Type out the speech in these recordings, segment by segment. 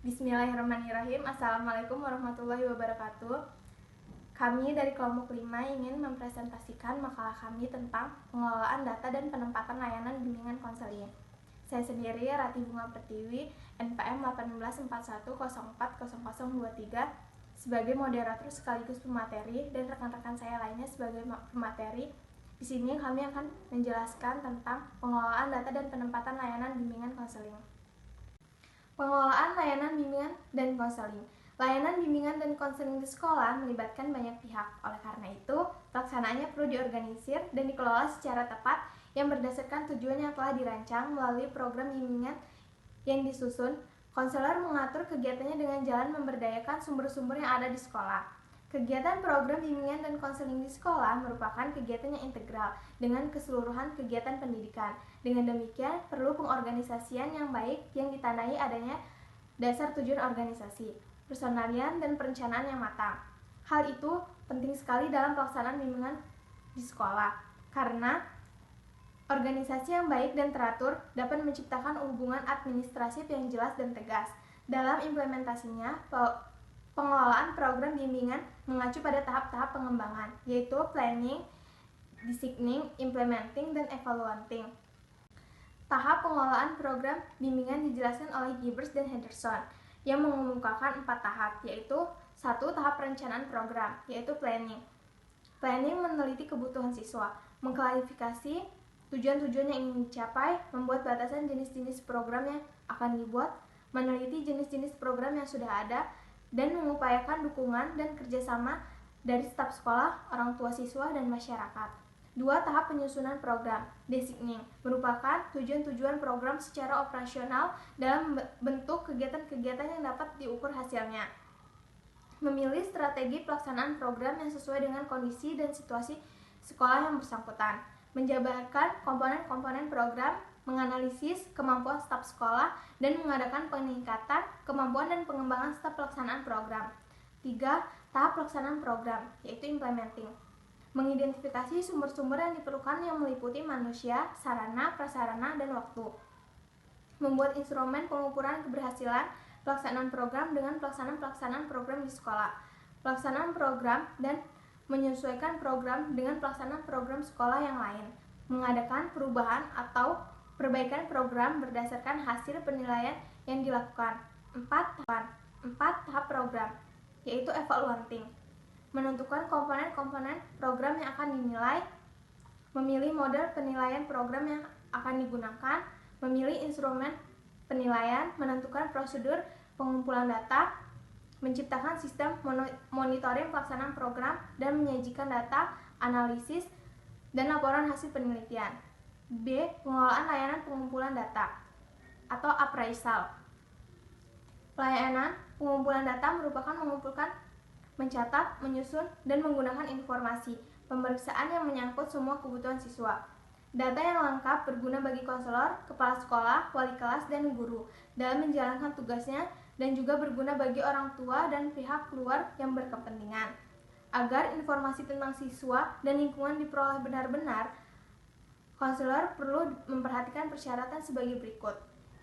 Bismillahirrahmanirrahim. Assalamualaikum warahmatullahi wabarakatuh. Kami dari kelompok 5 ingin mempresentasikan makalah kami tentang pengelolaan data dan penempatan layanan bimbingan konseling. Saya sendiri Rati Bunga Pertiwi, NPM 1841040023 sebagai moderator sekaligus pemateri, dan rekan-rekan saya lainnya sebagai pemateri. Di sini kami akan menjelaskan tentang pengelolaan data dan penempatan layanan bimbingan konseling. Pengelolaan layanan bimbingan dan konseling. Layanan bimbingan dan konseling di sekolah melibatkan banyak pihak. Oleh karena itu, pelaksanaannya perlu diorganisir dan dikelola secara tepat yang berdasarkan tujuan yang telah dirancang melalui program bimbingan yang disusun. Konselor mengatur kegiatannya dengan jalan memberdayakan sumber-sumber yang ada di sekolah. Kegiatan program bimbingan dan konseling di sekolah merupakan kegiatan yang integral dengan keseluruhan kegiatan pendidikan. Dengan demikian, perlu pengorganisasian yang baik yang ditandai adanya dasar tujuan organisasi, personalian, dan perencanaan yang matang. Hal itu penting sekali dalam pelaksanaan bimbingan di sekolah, karena organisasi yang baik dan teratur dapat menciptakan hubungan administratif yang jelas dan tegas. Dalam implementasinya, pengelolaan program bimbingan mengacu pada tahap-tahap pengembangan, yaitu planning, designing, implementing, dan evaluating. Tahap pengelolaan program bimbingan dijelaskan oleh Gibbers dan Henderson yang mengemukakan 4 tahap, yaitu 1. Tahap perencanaan program, yaitu planning. Planning meneliti kebutuhan siswa, mengklarifikasi tujuan-tujuan yang ingin dicapai, membuat batasan jenis-jenis program yang akan dibuat, meneliti jenis-jenis program yang sudah ada, dan mengupayakan dukungan dan kerjasama dari staf sekolah, orang tua siswa, dan masyarakat. 2. Tahap penyusunan program, designing, merupakan tujuan-tujuan program secara operasional dalam bentuk kegiatan-kegiatan yang dapat diukur hasilnya. Memilih strategi pelaksanaan program yang sesuai dengan kondisi dan situasi sekolah yang bersangkutan. Menjabarkan komponen-komponen program, menganalisis kemampuan staf sekolah, dan mengadakan peningkatan kemampuan dan pengembangan staf pelaksanaan program. 3. Tahap pelaksanaan program, yaitu implementing. Mengidentifikasi sumber-sumber yang diperlukan yang meliputi manusia, sarana, prasarana, dan waktu. Membuat instrumen pengukuran keberhasilan pelaksanaan program dengan pelaksanaan program di sekolah. Pelaksanaan program dan menyesuaikan program dengan pelaksanaan program sekolah yang lain. Mengadakan perubahan atau perbaikan program berdasarkan hasil penilaian yang dilakukan. 4 tahap program, yaitu evaluating. Menentukan komponen-komponen program yang akan dinilai, memilih model penilaian program yang akan digunakan, memilih instrumen penilaian, menentukan prosedur pengumpulan data, menciptakan sistem monitoring pelaksanaan program, dan menyajikan data, analisis, dan laporan hasil penelitian. B. Pengelolaan layanan pengumpulan data atau appraisal. Pelayanan pengumpulan data merupakan mengumpulkan, mencatat, menyusun, dan menggunakan informasi pemeriksaan yang menyangkut semua kebutuhan siswa. Data yang lengkap berguna bagi konselor, kepala sekolah, wali kelas, dan guru dalam menjalankan tugasnya, dan juga berguna bagi orang tua dan pihak luar yang berkepentingan. Agar informasi tentang siswa dan lingkungan diperoleh benar-benar, konselor perlu memperhatikan persyaratan sebagai berikut,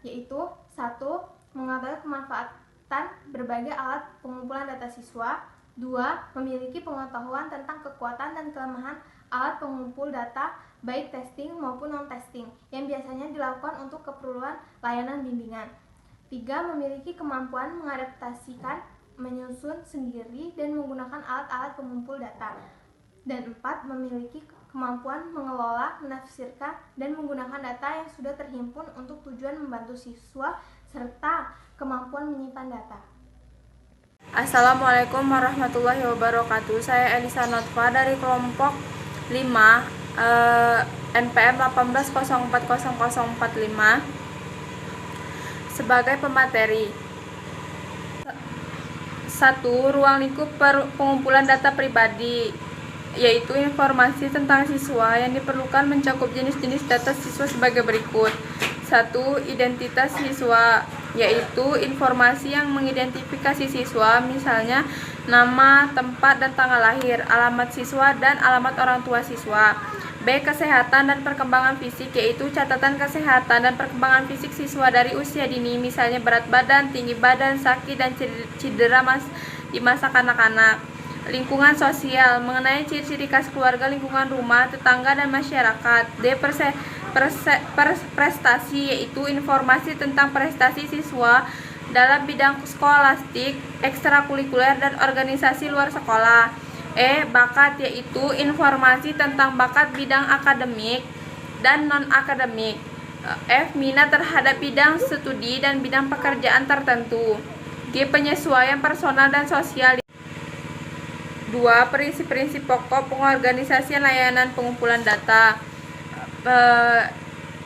yaitu 1. Mengetahui kemanfaatan berbagai alat pengumpulan data siswa. 2. Memiliki pengetahuan tentang kekuatan dan kelemahan alat pengumpul data, baik testing maupun non-testing, yang biasanya dilakukan untuk keperluan layanan bimbingan. 3. Memiliki kemampuan mengadaptasikan, menyusun sendiri, dan menggunakan alat-alat pengumpul data. Dan 4. Memiliki kemampuan mengelola, menafsirkan, dan menggunakan data yang sudah terhimpun untuk tujuan membantu siswa, serta kemampuan menyimpan data. Assalamualaikum warahmatullahi wabarakatuh. Saya Elisa Notfa dari kelompok 5 NPM 18040045 sebagai pemateri. 1. Ruang lingkup pengumpulan data pribadi, yaitu informasi tentang siswa yang diperlukan mencakup jenis-jenis data siswa sebagai berikut. 1. Identitas siswa, yaitu informasi yang mengidentifikasi siswa, misalnya nama, tempat, dan tanggal lahir, alamat siswa, dan alamat orang tua siswa. B. Kesehatan dan perkembangan fisik, yaitu catatan kesehatan dan perkembangan fisik siswa dari usia dini, misalnya berat badan, tinggi badan, sakit, dan cedera di masa kanak-kanak. Lingkungan sosial, mengenai ciri-ciri khas keluarga, lingkungan rumah, tetangga, dan masyarakat. D. Prestasi, yaitu informasi tentang prestasi siswa dalam bidang skolastik, ekstrakurikuler, dan organisasi luar sekolah. E. Bakat, yaitu informasi tentang bakat bidang akademik dan non-akademik. F. Minat terhadap bidang studi dan bidang pekerjaan tertentu. G. Penyesuaian personal dan sosial. 2. Prinsip-prinsip pokok pengorganisasian layanan pengumpulan data.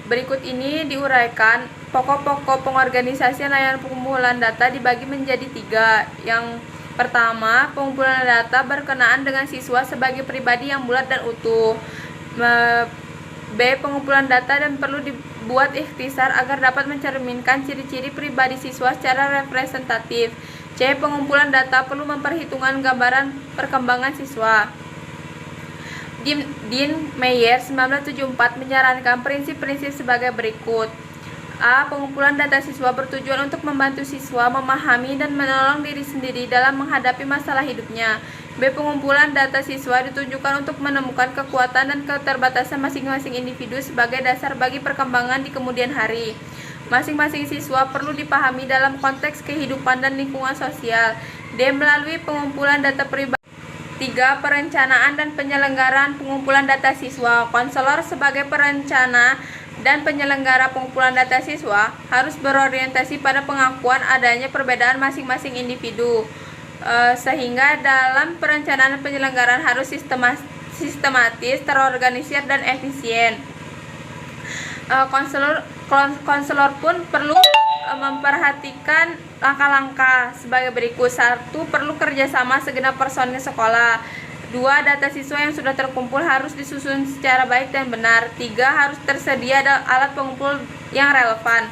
Berikut ini diuraikan. Pokok-pokok pengorganisasian layanan pengumpulan data dibagi menjadi 3. Yang pertama, pengumpulan data berkenaan dengan siswa sebagai pribadi yang bulat dan utuh. B. Pengumpulan data dan perlu dibuat ikhtisar agar dapat mencerminkan ciri-ciri pribadi siswa secara representatif. C. Pengumpulan data perlu memperhitungkan gambaran perkembangan siswa. Dean Meyer 1974 menyarankan prinsip-prinsip sebagai berikut. A. Pengumpulan data siswa bertujuan untuk membantu siswa memahami dan menolong diri sendiri dalam menghadapi masalah hidupnya. B. Pengumpulan data siswa ditujukan untuk menemukan kekuatan dan keterbatasan masing-masing individu sebagai dasar bagi perkembangan di kemudian hari. Masing-masing siswa perlu dipahami dalam konteks kehidupan dan lingkungan sosial. D. Melalui pengumpulan data pribadi. 3. Perencanaan dan penyelenggaraan pengumpulan data siswa. Konselor sebagai perencana dan penyelenggara pengumpulan data siswa harus berorientasi pada pengakuan adanya perbedaan masing-masing individu, sehingga dalam perencanaan dan penyelenggaraan harus sistematis, terorganisir, dan efisien. Konselor pun perlu memperhatikan langkah-langkah sebagai berikut. 1. Perlu kerjasama segenap personil sekolah. 2. Data siswa yang sudah terkumpul harus disusun secara baik dan benar. 3. Harus tersedia alat pengumpul yang relevan.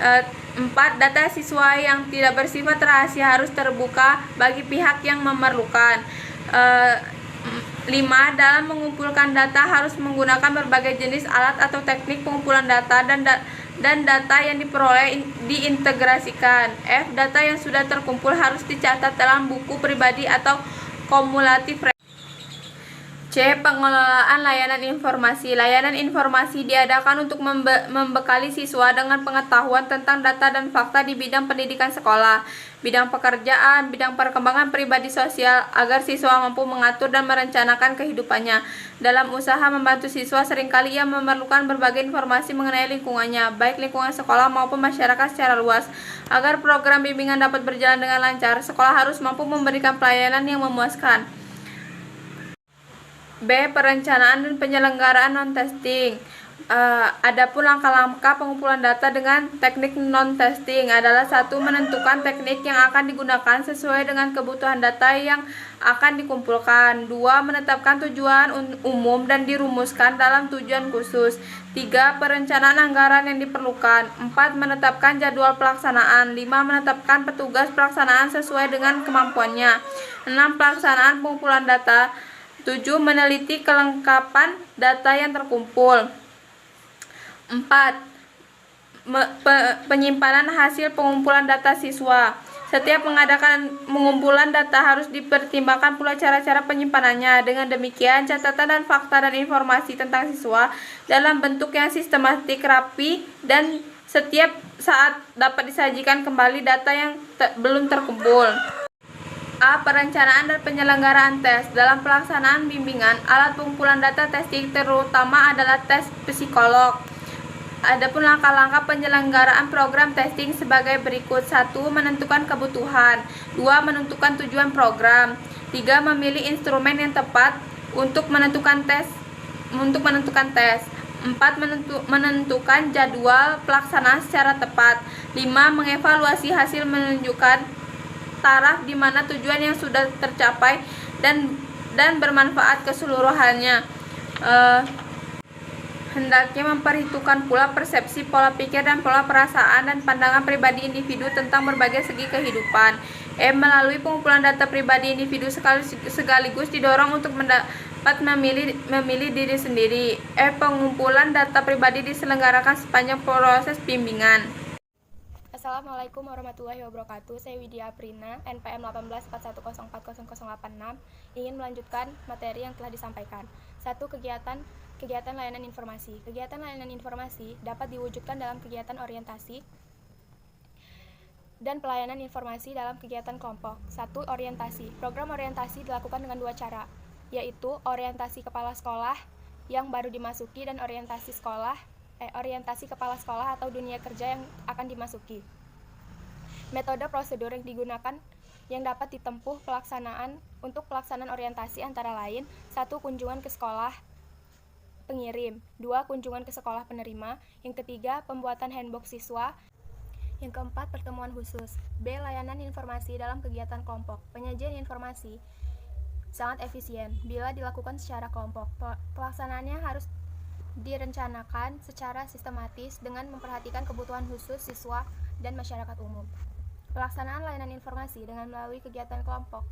4. Data siswa yang tidak bersifat rahasia harus terbuka bagi pihak yang memerlukan. 5. Dalam mengumpulkan data harus menggunakan berbagai jenis alat atau teknik pengumpulan data dan data yang diperoleh diintegrasikan. F. Data yang sudah terkumpul harus dicatat dalam buku pribadi atau kumulatif. C. Pengelolaan layanan informasi. Layanan informasi diadakan untuk membekali siswa dengan pengetahuan tentang data dan fakta di bidang pendidikan sekolah, bidang pekerjaan, bidang perkembangan pribadi sosial, agar siswa mampu mengatur dan merencanakan kehidupannya. Dalam usaha membantu siswa, seringkali ia memerlukan berbagai informasi mengenai lingkungannya, baik lingkungan sekolah maupun masyarakat secara luas. Agar program bimbingan dapat berjalan dengan lancar, sekolah harus mampu memberikan pelayanan yang memuaskan. B. Perencanaan dan penyelenggaraan non-testing. Adapun langkah-langkah pengumpulan data dengan teknik non-testing adalah: 1. Menentukan teknik yang akan digunakan sesuai dengan kebutuhan data yang akan dikumpulkan. 2. Menetapkan tujuan umum dan dirumuskan dalam tujuan khusus. 3. Perencanaan anggaran yang diperlukan. 4. Menetapkan jadwal pelaksanaan. 5. Menetapkan petugas pelaksanaan sesuai dengan kemampuannya. 6. Pelaksanaan pengumpulan data. 7. Meneliti kelengkapan data yang terkumpul. 4. Penyimpanan hasil pengumpulan data siswa. Setiap pengumpulan data harus dipertimbangkan pula cara-cara penyimpanannya. Dengan demikian, catatan dan fakta dan informasi tentang siswa dalam bentuk yang sistematik, rapi, dan setiap saat dapat disajikan kembali data yang belum terkumpul. A. Perencanaan dan penyelenggaraan tes. Dalam pelaksanaan bimbingan, alat pengumpulan data testing terutama adalah tes psikolog. Adapun langkah-langkah penyelenggaraan program testing sebagai berikut. 1. Menentukan kebutuhan. 2. Menentukan tujuan program. 3. Memilih instrumen yang tepat untuk menentukan tes. 4. Menentukan jadwal pelaksanaan secara tepat. 5. Mengevaluasi hasil menunjukkan taraf di mana tujuan yang sudah tercapai dan bermanfaat keseluruhannya. Hendaknya memperhitungkan pula persepsi, pola pikir, dan pola perasaan dan pandangan pribadi individu tentang berbagai segi kehidupan. Melalui pengumpulan data pribadi individu sekaligus didorong untuk 4. Memilih diri sendiri. Pengumpulan data pribadi diselenggarakan sepanjang proses bimbingan. Assalamualaikum warahmatullahi wabarakatuh. Saya Widya Aprina, NPM 1841040086, ingin melanjutkan materi yang telah disampaikan. 1. Kegiatan layanan informasi. Kegiatan layanan informasi dapat diwujudkan dalam kegiatan orientasi dan pelayanan informasi dalam kegiatan kelompok. 1. Orientasi. Program orientasi dilakukan dengan 2 cara, yaitu orientasi kepala sekolah yang baru dimasuki dan orientasi kepala sekolah atau dunia kerja yang akan dimasuki. Metode prosedur yang digunakan yang dapat ditempuh untuk pelaksanaan orientasi antara lain: 1. Kunjungan ke sekolah pengirim, 2. Kunjungan ke sekolah penerima, yang ketiga pembuatan handbook siswa, yang keempat pertemuan khusus. B. Layanan informasi dalam kegiatan kelompok. Penyajian informasi sangat efisien bila dilakukan secara kelompok. Pelaksanaannya harus direncanakan secara sistematis dengan memperhatikan kebutuhan khusus siswa dan masyarakat umum. Pelaksanaan layanan informasi dengan melalui kegiatan kelompok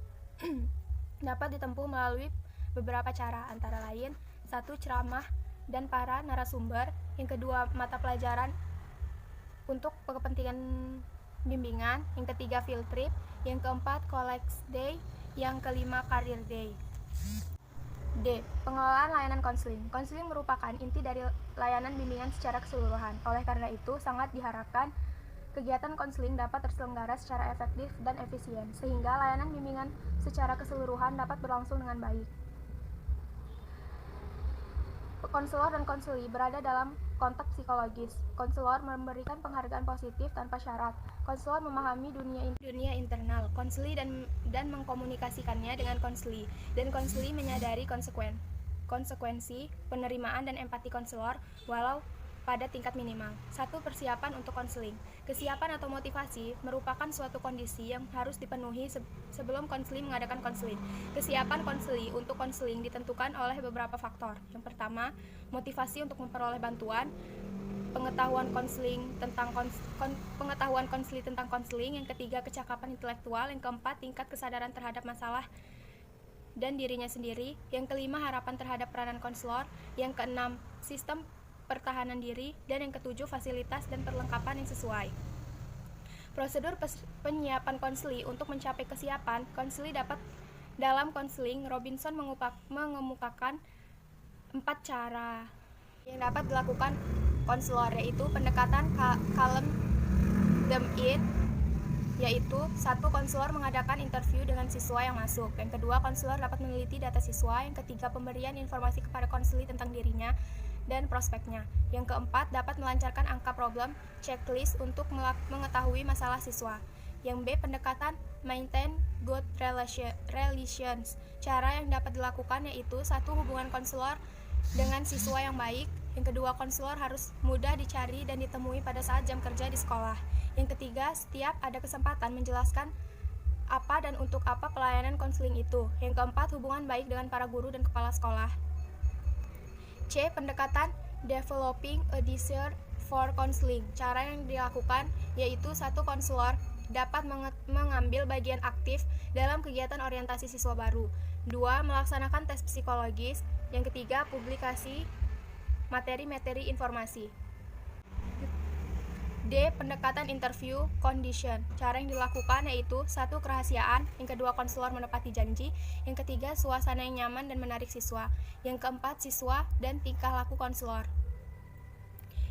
dapat ditempuh melalui beberapa cara, antara lain: 1. Ceramah dan para narasumber, yang kedua mata pelajaran untuk kepentingan bimbingan, yang ketiga field trip, yang keempat college day, yang kelima career day. D. Pengelolaan layanan konseling. Konseling merupakan inti dari layanan bimbingan secara keseluruhan. Oleh karena itu, sangat diharapkan kegiatan konseling dapat terselenggara secara efektif dan efisien, sehingga layanan bimbingan secara keseluruhan dapat berlangsung dengan baik. Konselor dan konseli berada dalam konteks psikologis. Konselor memberikan penghargaan positif tanpa syarat. Konselor memahami dunia internal konseli dan mengkomunikasikannya dengan konseli. Dan konseli menyadari konsekuensi penerimaan dan empati konselor walau pada tingkat minimal. 1. Persiapan untuk konseling. Kesiapan atau motivasi merupakan suatu kondisi yang harus dipenuhi sebelum konseli mengadakan konseling. Kesiapan konseli untuk konseling ditentukan oleh beberapa faktor. Yang pertama, motivasi untuk memperoleh bantuan, pengetahuan konseli tentang konseling, yang ketiga kecakapan intelektual, yang keempat tingkat kesadaran terhadap masalah dan dirinya sendiri, yang kelima harapan terhadap peranan konselor, yang keenam sistem pertahanan diri, dan yang ketujuh fasilitas dan perlengkapan yang sesuai. Prosedur penyiapan konseli. Untuk mencapai kesiapan konseli dalam konseling, Robinson mengemukakan 4 cara yang dapat dilakukan konselor, yaitu pendekatan calm them in, yaitu 1. Konselor mengadakan interview dengan siswa yang masuk, yang kedua konselor dapat meneliti data siswa, yang ketiga pemberian informasi kepada konseli tentang dirinya dan prospeknya, yang keempat dapat melancarkan angka problem checklist untuk mengetahui masalah siswa, yang B. Pendekatan maintain good relations. Cara yang dapat dilakukan yaitu 1. Hubungan konselor dengan siswa yang baik, yang kedua konselor harus mudah dicari dan ditemui pada saat jam kerja di sekolah, yang ketiga setiap ada kesempatan menjelaskan apa dan untuk apa pelayanan konseling itu, yang keempat hubungan baik dengan para guru dan kepala sekolah. C. Pendekatan developing a desire for counseling. Cara yang dilakukan yaitu 1. Konselor dapat mengambil bagian aktif dalam kegiatan orientasi siswa baru, 2. Melaksanakan tes psikologis, yang ketiga publikasi materi-materi informasi. D. Pendekatan interview condition. Cara yang dilakukan yaitu 1. Kerahasiaan, yang kedua konselor menepati janji, yang ketiga suasana yang nyaman dan menarik siswa, yang keempat siswa dan tingkah laku konselor.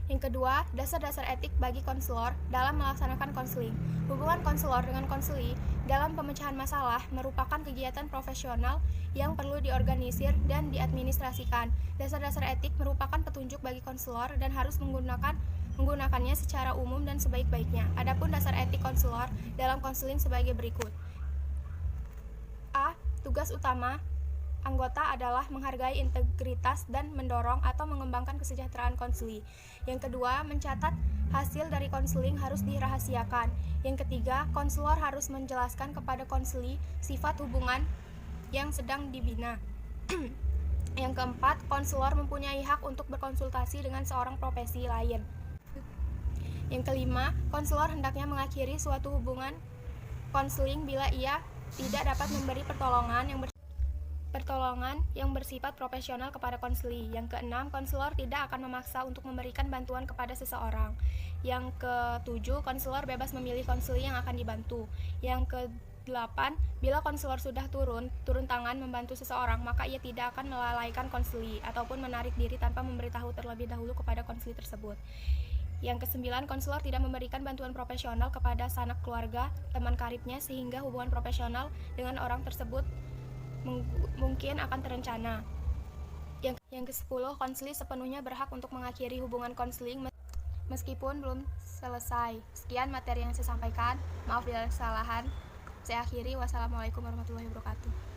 Yang kedua, dasar-dasar etik bagi konselor dalam melaksanakan konseling. Hubungan konselor dengan konseli dalam pemecahan masalah merupakan kegiatan profesional yang perlu diorganisir dan diadministrasikan. Dasar-dasar etik merupakan petunjuk bagi konselor dan harus menggunakannya secara umum dan sebaik-baiknya. Adapun dasar etik konselor dalam konseling sebagai berikut. A. Tugas utama anggota adalah menghargai integritas dan mendorong atau mengembangkan kesejahteraan konseli. Yang kedua, mencatat hasil dari konseling harus dirahasiakan. Yang ketiga, konselor harus menjelaskan kepada konseli sifat hubungan yang sedang dibina. Yang keempat, konselor mempunyai hak untuk berkonsultasi dengan seorang profesi lain. Yang kelima, konselor hendaknya mengakhiri suatu hubungan konseling bila ia tidak dapat memberi pertolongan yang pertolongan yang bersifat profesional kepada konseli. Yang keenam, konselor tidak akan memaksa untuk memberikan bantuan kepada seseorang. Yang ketujuh, konselor bebas memilih konseli yang akan dibantu. Yang ke-8, bila konselor sudah turun tangan membantu seseorang, maka ia tidak akan melalaikan konseli ataupun menarik diri tanpa memberitahu terlebih dahulu kepada konseli tersebut. Yang ke-9, konselor tidak memberikan bantuan profesional kepada sanak keluarga, teman karibnya, sehingga hubungan profesional dengan orang tersebut mungkin akan terencana. Yang ke-10, konseli sepenuhnya berhak untuk mengakhiri hubungan konseling meskipun belum selesai. Sekian materi yang saya sampaikan. Maaf bila kesalahan. Saya akhiri. Wassalamualaikum warahmatullahi wabarakatuh.